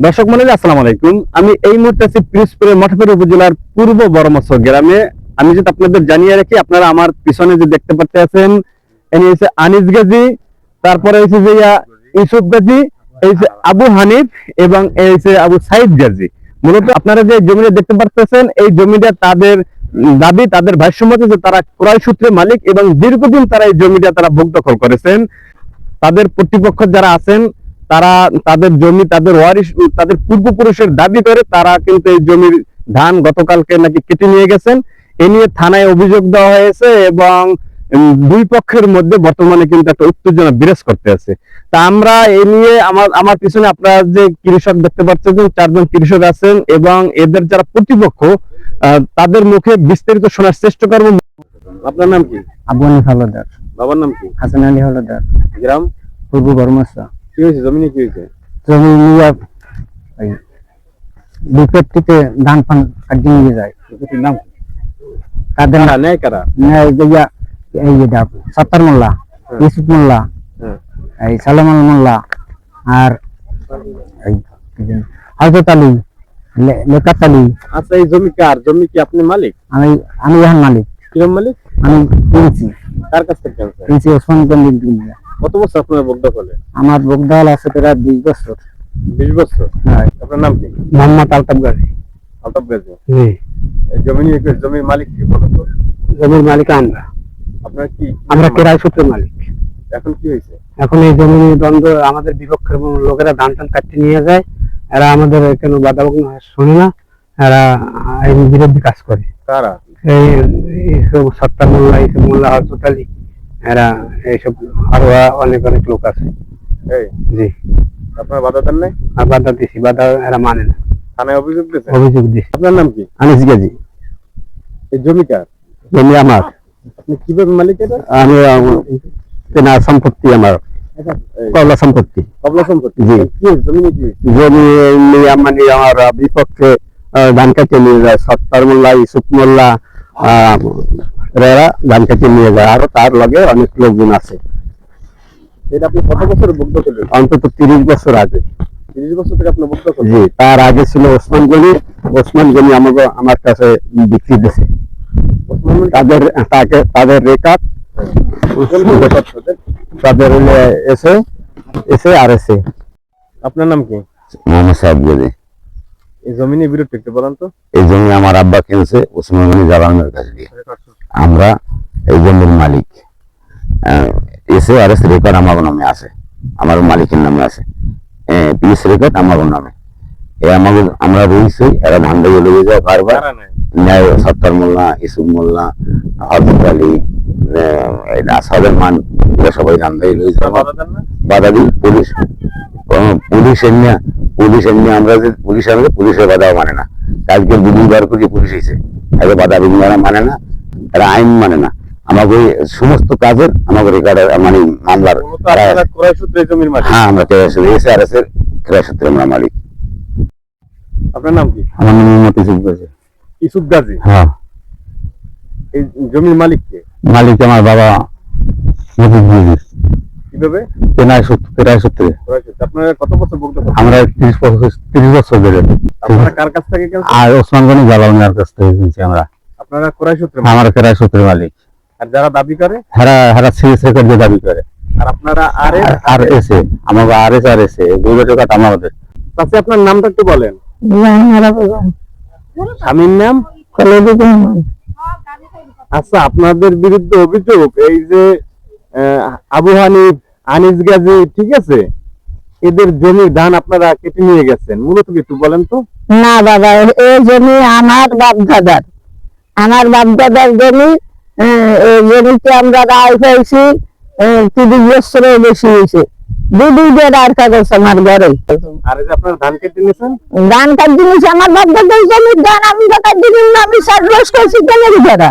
দর্শক মণ্ডলী আসসালামু আলাইকুম। আমি এই মুহূর্তে আছি পিরোজপুরের মঠবাড়িয়া উপজেলার পূর্ব বড়মৎস্য গ্রামে। আমি যদি আপনাদের জানিয়ে রাখি, আপনারা আমার পিছনে যে দেখতে পাচ্ছেন ইনি হচ্ছে আনিস গাজী, তারপরে হচ্ছে যে ইউসুফ গাজী, এই যে আবু হানিফ এবং এই যে আবু সাইদ গাজী। মূলত আপনারা যে জমিটা দেখতে পাচ্ছেন, এই জমিটা তাদের দাবি, তাদের ভাষ্যমতে যে তারা ক্রয় সূত্রে মালিক এবং দীর্ঘদিন তারা এই জমিটা তারা ভোগ দখল করেছেন। তাদের কর্তৃপক্ষ যারা আছেন তারা তাদের জমি, তাদের ওয়ারিশ, তাদের পূর্বপুরুষের দাবি করে তারা কিন্তু এই জমির ধান গতকালকে নাকি কেটে নিয়ে গেছেন। এ নিয়ে থানায় অভিযোগ দেওয়া হয়েছে এবং দুই পক্ষের মধ্যে বর্তমানে কিন্তু একটা উত্তেজনা বিরাজ করতে আছে। তা আমরা এ নিয়ে আমার পিছনে আপনারা যে কৃষক দেখতে পাচ্ছেন, 4 জন কৃষক আছেন এবং এদের যারা প্রতিপক্ষ তাদের মুখে বিস্তারিত শোনার চেষ্টা করব। আপনার নাম কি? আবু হানিফ হাওলাদার। বাবার নাম কি? হাসান আলী হাওলাদার। গ্রাম? পূর্ব বড়মৎস্য। কি হয়েছে জমি নিয়ে? কি হয়েছে? জমি নিয়ে বিপত্তিতে ধান ফান কাটিয়ে নিয়ে যায়। নাম কাদের নেয় কারা? এই সত্তার মোল্লা, ইউসুফ মোল্লা, এই সালামান মোল্লা আর হযরত আলী, লেকাত আলী। আচ্ছা, এই জমি কার? জমি কি আপনি মালিক? আমি এখন মালিক। কিরকম মালিক? আমি কিনছি। কার কাছ থেকে কিনছি? ওসমান গঞ্জি। কত বছর আপনার ভোগ দখলে? আমার ভোগ দখল আছে প্রায় 20 বছর। 20 বছর? হ্যাঁ। আপনার নাম কি? মোহাম্মদ আলতাফ গাজী। আলতাফ গাজী? জি। এই জমি নিয়ে জমির মালিক কি বলেন তো? জমির মালিক আমরা। আপনার কি? আমরা ক্রয় সূত্রের মালিক। এখন কি হয়েছে? এখন এই জমি দ্বন্দ্ব, আমাদের বিপক্ষের লোকেরা ধান টান কাটিয়ে নিয়ে যায়। এরা আমাদের কেন বাধা শুনে না, এরা আইন বিরোধী কাজ করে। কারা? এইসব সত্তার মোল্লা, এইসব মোল্লা, হযরত আলী, এরা এইসব আরো অনেক অনেক লোক আছে। জি। আপনার বাধা দেন নাই? আর বাধা দিছি, বাধা এরা মানে না। থানায় অভিযোগ দিয়েছেন? অভিযোগ দিছি। আপনার নাম কি? আনিস গাজী। এই জমি কার? জমি আমার। আপনি কিভাবে মালিক এটা? আমি কেনা সম্পত্তি, আমার কবলা সম্পত্তি। কবলা সম্পত্তি? জি। কি জমি নিয়ে? জমি নিয়ে মানে আমার বিপক্ষে ধান কাটে নিয়ে যায় সত্তার মোল্লা, ইউসুফ মোল্লা, এরা ধান কাটে নিয়ে যায়। আরো তার লগে অনেক লোকজন আছে। এটা আপনি কত বছর ভোগ দখলে? অন্তত 30 বছর আগে। 30 বছর থেকে আপনি ভোগ দখলে? জি। তার আগে ছিল ওসমান গনি। ওসমান গনি আমার কাছে বিক্রি দিয়েছে। তাদের রেকর্ড, তাদের এসে আর এসে। আপনার নাম কি? মোহাম্মদ সাহেব গাজী। এই জমি নিয়ে বিরোধ একটু বলেন তো। এই জমি আমার আব্বা কিনছে ওসমান গনি জালানের কাছে দিয়ে। আমরা এই জমির মালিক। এসে আর এস রেকর্ড আমার নামে আছে, আমার মালিকের নামে আছে। পিএস রেকর্ড আমার নামে। আমরা রয়েছি, এরা ধান দিয়ে লেগে যায় বারবার। ন্যায় সত্তার মোল্লা, ইউসুফ মোল্লা, হযরত আলী, আসাদের মান, এরা সবাই ধান দিয়ে লেগে যায়। বাধা দিই পুলিশ এমনি আমরা যে পুলিশের বাধা মানে না। কালকে 2বার করে পুলিশ এসে এত বাধা বিঘ্ন মানে না, এরা আইন মানে না। আমাকে সমস্ত কাজের আমাকে রেকর্ড মানে মামলার। হ্যাঁ, আমরা এসে আর এস এর ক্রয় সূত্রে আমরা মালিক। আপনার নাম কি? আমার নাম মোহাম্মদ ইউসুফ গাজী। ইউসুফ গাজী? হ্যাঁ। এই জমির মালিক কে? মালিক আমার বাবা মজিদ গাজী। কিভাবে? ক্রয় সূত্রে। আপনারা কত বছর ভোগ দখল? আমরা 30 বছর ধরে। আপনারা কার কাছ থেকে কিনছেন? আর ওসমান গনি জালানের কাছ থেকে কিনছি আমরা। আপনারা ক্রয় সূত্রে? আমার ক্রয় সূত্রে মালিক। আর যারা দাবি করে? হেরা সিরিজ রেকর্ড দিয়ে দাবি করে। আর আপনারা আর এসে আমাকে আর এসে দুই টাকা আমাদের। আচ্ছা, আপনার নামটা একটু বলেন। স্বামীর নাম? আচ্ছা, আপনাদের বিরুদ্ধে অভিযোগ এই যে আবু হানিফ, আনিস গাজী, ঠিক আছে, এদের জমির ধান আপনারা কেটে নিয়ে গেছেন, মূলত একটু বলেন তো। না বাবা, এই জমি আমার বাপদাদার। আমার বাপদাদার জমি। এই জমিতে আমরা রায় পাইছি 30 বছরের বেশি হয়েছে। দুদিনের আর কাগজ আমার ঘরে। আর এই যে আপনারা ধান কেটে নিয়েছেন? ধান কাটতে নিয়েছে আমার বাপদাদার জমির ধান আমি কাটতে দিন না, আমি 60 বছর করছি কেন?